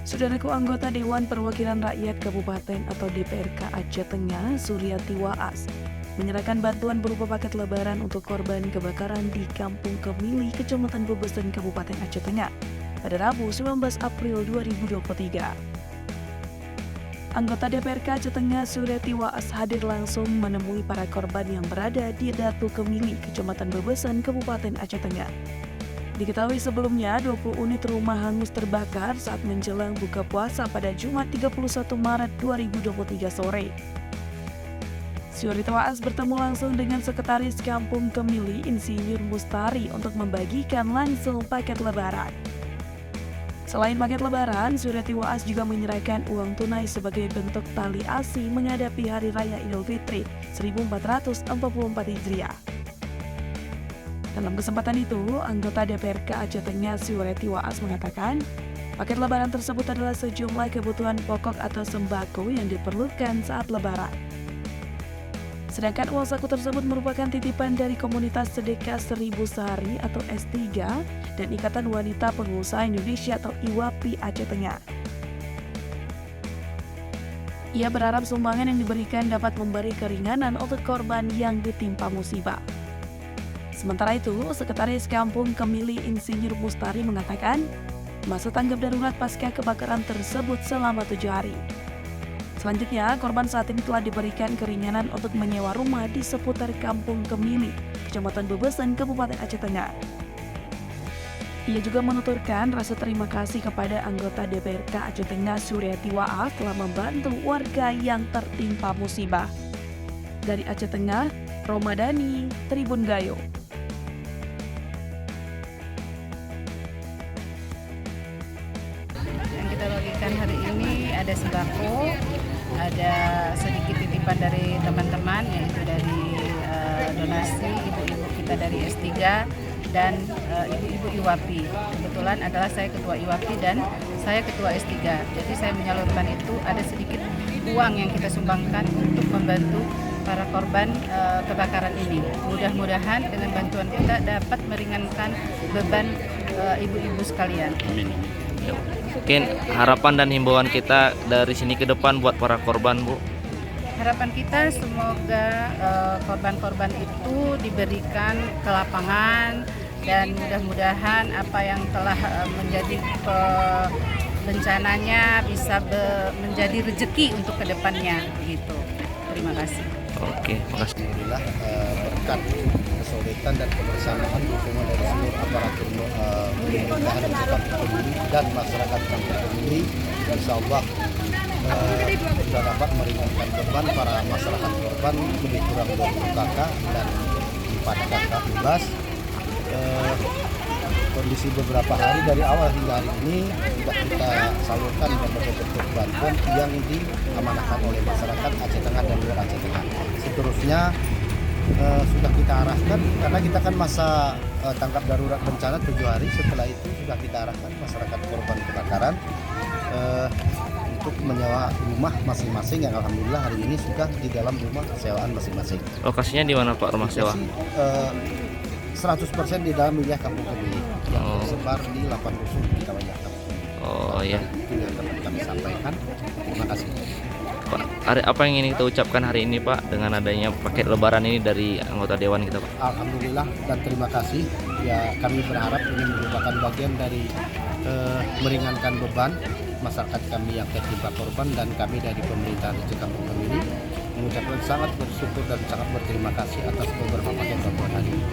Saudaraku, anggota Dewan Perwakilan Rakyat Kabupaten atau DPRK Aceh Tengah, Suryati Waas, menyerahkan bantuan berupa paket lebaran untuk korban kebakaran di Kampung Kemili, Kecamatan Bebesen, Kabupaten Aceh Tengah, pada Rabu 19 April 2023. Anggota DPRK Aceh Tengah, Suryati Waas, hadir langsung menemui para korban yang berada di Datu Kemili, Kecamatan Bebesen, Kabupaten Aceh Tengah. Diketahui sebelumnya 20 unit rumah hangus terbakar saat menjelang buka puasa pada Jumat 31 Maret 2023 sore. Suryati Waas bertemu langsung dengan Sekretaris Kampung Kemili, Insinyur Mustari, untuk membagikan langsung paket lebaran. Selain paket lebaran, Suryati Waas juga menyerahkan uang tunai sebagai bentuk tali asi menghadapi Hari Raya Idul Fitri 1444 Hijriah. Dalam kesempatan itu, anggota DPRK Aceh Tengah Suryati Waas mengatakan, paket lebaran tersebut adalah sejumlah kebutuhan pokok atau sembako yang diperlukan saat lebaran. Sedangkan uang saku tersebut merupakan titipan dari Komunitas Sedekah 1000 Sehari atau S3 dan Ikatan Wanita Pengusaha Indonesia atau IWAPI Aceh Tengah. Ia berharap sumbangan yang diberikan dapat memberi keringanan untuk korban yang ditimpa musibah. Sementara itu, Sekretaris Kampung Kemili Insinyur Mustari mengatakan, masa tanggap darurat pasca kebakaran tersebut selama 7 hari. Selanjutnya, korban saat ini telah diberikan keringanan untuk menyewa rumah di seputar Kampung Kemili, Kecamatan Bebesen, Kabupaten Aceh Tengah. Ia juga menuturkan rasa terima kasih kepada anggota DPRK Aceh Tengah Suryati Waas telah membantu warga yang tertimpa musibah. Dari Aceh Tengah, Romadani, Tribun Gayo. Yang kita bagikan hari ini ada sembako, ada sedikit titipan dari teman-teman, yaitu dari donasi ibu-ibu kita dari S3 dan ibu-ibu IWAPI. Kebetulan adalah saya ketua IWAPI dan saya ketua S3. Jadi saya menyalurkan itu, ada sedikit uang yang kita sumbangkan untuk membantu para korban kebakaran ini. Mudah-mudahan dengan bantuan kita dapat meringankan beban ibu-ibu sekalian. Amin. Mungkin harapan dan himbauan kita dari sini ke depan buat para korban, Bu. Harapan kita semoga korban-korban itu diberikan ke lapangan dan mudah-mudahan apa yang telah menjadi bencananya bisa menjadi rezeki untuk kedepannya, begitu. Terima kasih. Oke, makasih. Alhamdulillah berkat kesulitan dan kebersamaan dukungan dari seluruh aparatur pemerintahan di Kampung Kemili dan masyarakat Kampung Kemili, insya Allah sudah dapat meringankan beban para masyarakat korban lebih kurang 20 kakak dan 4 kakak bebas. Kondisi beberapa hari dari awal hingga hari ini sudah kita salurkan berbagai bentuk bantuan yang diamanahkan oleh masyarakat Aceh Tengah dan luar Aceh Tengah. Seterusnya sudah kita arahkan karena kita kan masa tanggap darurat bencana 7 hari. Setelah itu sudah kita arahkan masyarakat korban kebakaran untuk menyewa rumah masing-masing yang alhamdulillah hari ini sudah di dalam rumah sewaan masing-masing. Lokasinya di mana, Pak, rumah sewa? 100% di dalam wilayah Kampung Kemili yang tersebar di 8 dusun di wilayah Kampung Kemili. Oh iya. Itu yang dapat kami sampaikan. Terima kasih. Pak, apa yang ingin kita ucapkan hari ini, Pak, dengan adanya paket lebaran ini dari anggota dewan kita, Pak? Alhamdulillah dan terima kasih. Ya, kami berharap ini merupakan bagian dari meringankan beban masyarakat kami yang tertimpa korban, dan kami dari pemerintah di Kampung Kemili mengucapkan sangat bersyukur dan sangat berterima kasih atas beberapa paket bantuan hari ini.